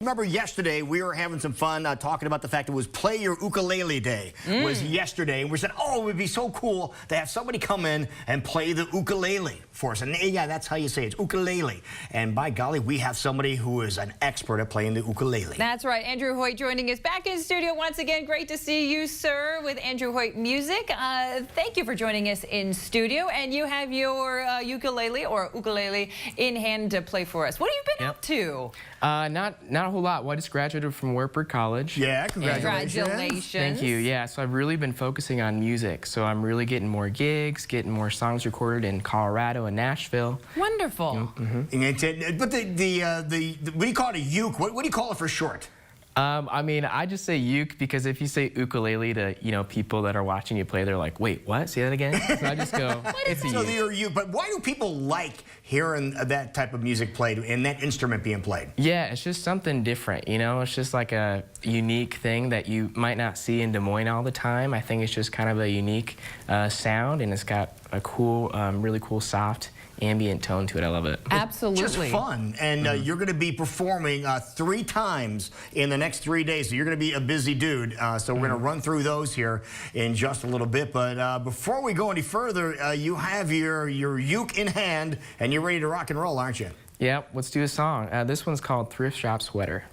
Remember yesterday we were having some fun talking about the fact it was Play Your Ukulele Day was yesterday. And we said, oh, it would be so cool to have somebody come in and play the ukulele for us. And yeah, that's how you say it. It's ukulele. And by golly, we have somebody who is an expert at playing the ukulele. That's right. Andrew Hoyt joining us back in studio once again. Great to see you, sir, with Andrew Hoyt Music. Thank you for joining us in studio. And you have your ukulele in hand to play for us. What have you been up to? Not a whole lot. Well, I just graduated from Wartburg College. Yeah, congratulations. Thank you. Yeah, so I've really been focusing on music. So I'm really getting more gigs, getting more songs recorded in Colorado and Nashville. Wonderful. But what do you call it, a uke? What do you call it for short? I mean, I just say uke because if you say ukulele to, people that are watching you play, they're like, wait, what? Say that again? So I just go, it's a uke. You're uke. But why do people like hearing that type of music played and that instrument being played? Yeah, it's just something different, It's just like a unique thing that you might not see in Des Moines all the time. I think it's just kind of a unique sound, and it's got a cool, really cool, soft, ambient tone to it. I love it. Absolutely. Just fun. And you're going to be performing 3 times in the next 3 days. So you're going to be a busy dude. So we're going to run through those here in just a little bit. But before we go any further, you have your uke in hand and you're ready to rock and roll, aren't you? Yep, let's do a song. This one's called Thrift Shop Sweater.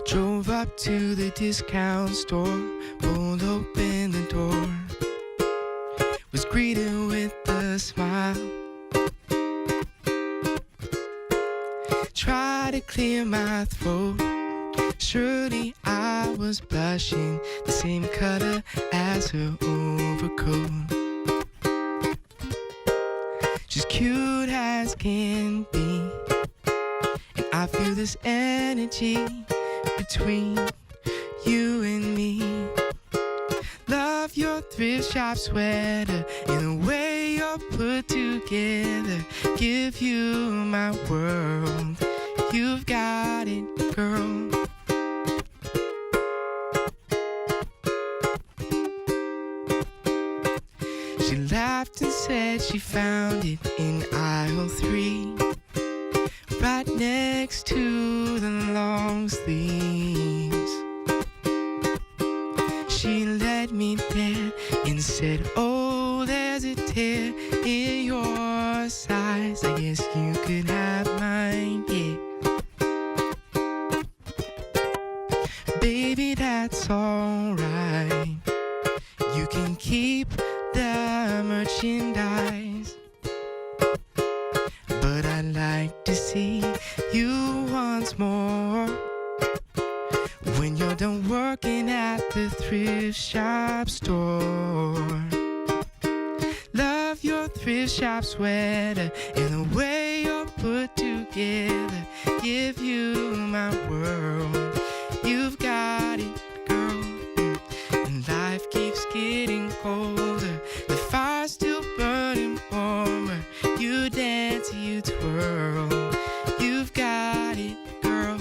Drove up to the discount store, pulled open the door, was greeted with a smile. Tried to clear my throat, surely I was blushing, the same color as her overcoat. She's cute as can be, and I feel this energy between you and me. Love your thrift shop sweater and the way you're put together. Give you my world, you've got it, girl. She laughed and said she found it in aisle 3, right next to the long sleeves. She led me there and said, oh, there's a tear in your size. I guess you could have mine, yeah. Baby, that's alright. You can keep the merchandise, but I'd like to see you once more when you're done working at the thrift shop store. Love your thrift shop sweater and the way you're put together. Give you my world, you've got it, girl. And life keeps getting colder, the fire's still burning warmer. You dance, you twirl, you've got it, girl.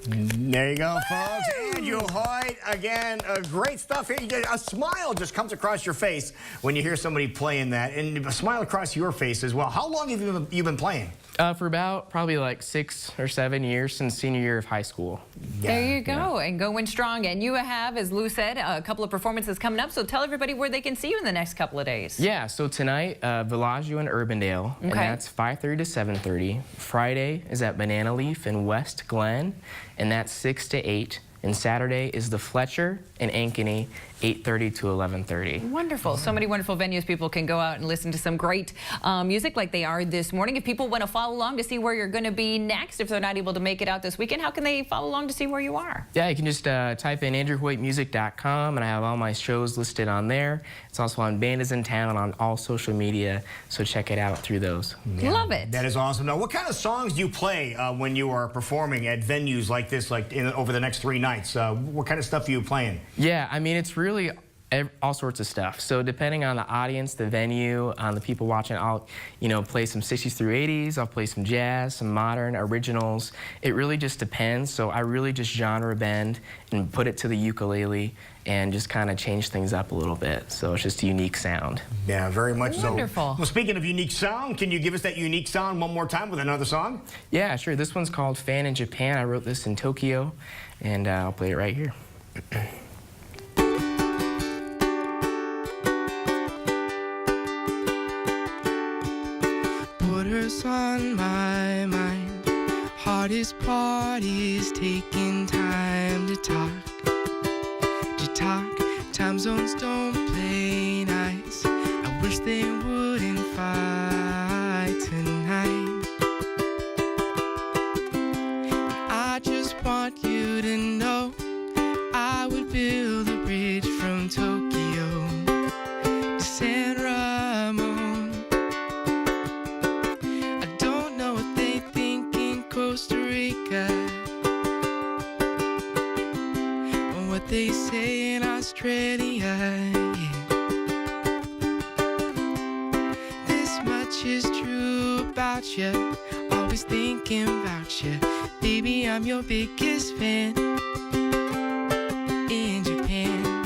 There you go, folks. Andrew Hoyt, again, great stuff here. A smile just comes across your face when you hear somebody playing that, and a smile across your face as well. How long have you been playing? For about probably like 6 or 7 years, since senior year of high school. Yeah, there you go, and going strong. And you have, as Lou said, a couple of performances coming up, so tell everybody where they can see you in the next couple of days. Yeah, so tonight, Villaggio in Urbandale, and that's 5:30 to 7:30. Friday is at Banana Leaf in West Glen, and that's 6 to 8. And Saturday is the Fletcher in Ankeny, 8:30 to 11:30. Wonderful. So many wonderful venues. People can go out and listen to some great music like they are this morning. If people want to follow along to see where you're going to be next, if they're not able to make it out this weekend, how can they follow along to see where you are? Yeah, you can just type in andrewhoytmusic.com, and I have all my shows listed on there. It's also on Band is in Town on all social media, so check it out through those. Yeah. Love it. That is awesome. Now, what kind of songs do you play when you are performing at venues like this, like over the next 3 nights? What kind of stuff are you playing? Yeah, I mean, it's really all sorts of stuff. So depending on the audience, the venue, on the people watching, I'll, play some 60s through 80s. I'll play some jazz, some modern originals. It really just depends. So I really just genre bend and put it to the ukulele and just kind of change things up a little bit. So it's just a unique sound. Yeah, very much so. Wonderful. Well, speaking of unique sound, can you give us that unique sound one more time with another song? Yeah, sure. This one's called Fan in Japan. I wrote this in Tokyo, and I'll play it right here. What's on my mind? Hardest part is taking time to talk. Time zones don't play nice. I wish they wouldn't fight tonight. I just want you to know I would build a bridge from Tokyo to San Ramon. I don't know what they think in Costa Rica or what they say in Australia. Yeah. This much is true about you, always thinking about you. Baby, I'm your biggest fan in Japan.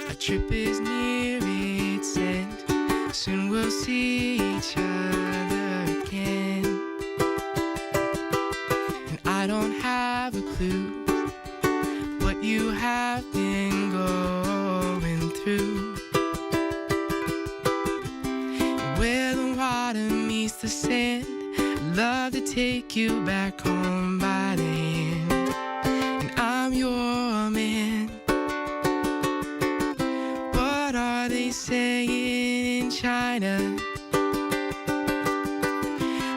A trip is near its end, soon we'll see each other again. And I don't have a clue what you have been going through, where the water meets the sand. I'd love to take you back home by the hand, and I'm your man. What are they saying in China?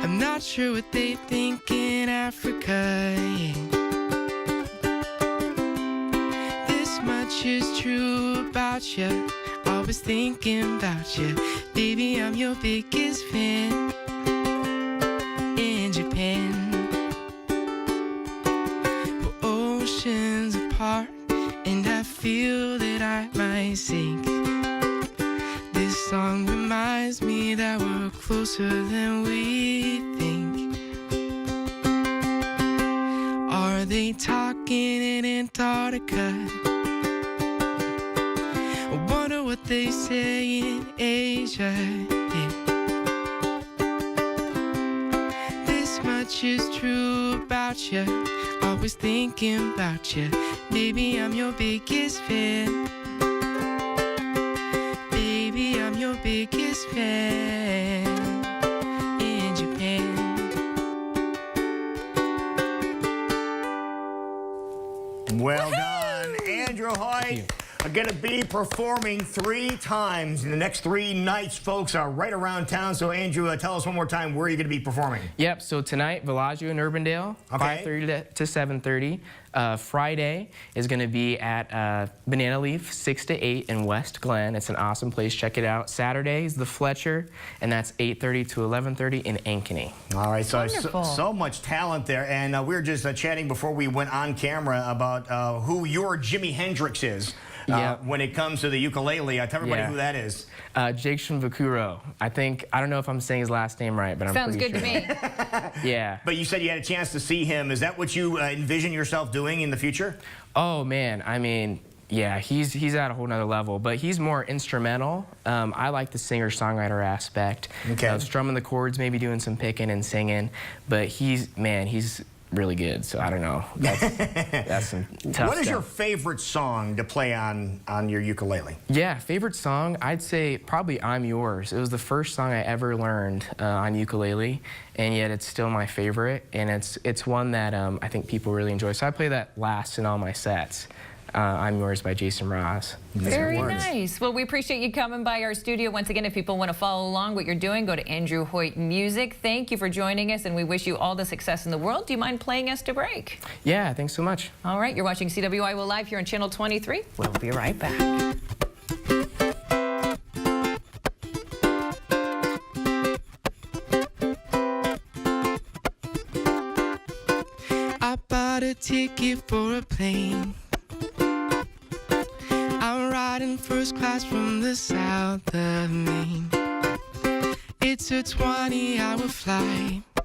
I'm not sure what they think in Africa. Yeah. This much is true about you, always thinking about you. Baby, I'm your biggest fan in Japan. We're oceans apart, and I feel that I might sink. This song reminds me that we're closer than we think. Are they talking in Antarctica? I wonder what they say in Asia. Yeah. This much is true about you, always thinking about you. Baby, I'm your biggest fan. Baby, I'm your biggest fan in Japan. Well done, Andrew Hoyt. Are going to be performing 3 times in the next 3 nights. Folks are right around town. So, Andrew, tell us one more time where you're going to be performing. Yep, so tonight, Villaggio in Urbandale, Okay. 5:30 to 7:30. Friday is going to be at Banana Leaf, 6 to 8 in West Glen. It's an awesome place. Check it out. Saturday is the Fletcher, and that's 8:30 to 11:30 in Ankeny. All right, so Wonderful. so much talent there. And we were just chatting before we went on camera about who your Jimi Hendrix is. Yeah. When it comes to the ukulele, tell everybody Yeah. who that is. Jake Shunvakuro. I don't know if I'm saying his last name right, but I'm Sounds pretty good sure. to me. Yeah. But you said you had a chance to see him. Is that what you envision yourself doing in the future? Oh, man. I mean, yeah, he's at a whole nother level, but he's more instrumental. I like the singer-songwriter aspect. Okay. Strumming the chords, maybe doing some picking and singing, but he's really good, so I don't know. That's some tough What is stuff. your favorite song to play on your ukulele? Yeah, favorite song, I'd say probably I'm Yours. It was the first song I ever learned on ukulele, and yet it's still my favorite, and it's one that I think people really enjoy. So I play that last in all my sets. I'm Yours by Jason Mraz. Very nice. Well, we appreciate you coming by our studio. Once again, if people want to follow along what you're doing, go to Andrew Hoyt Music. Thank you for joining us, and we wish you all the success in the world. Do you mind playing us to break? Yeah, thanks so much. All right, you're watching CWI Live here on Channel 23. We'll be right back. I bought a ticket for a plane. riding first class from the south of Maine. It's a 20-hour flight.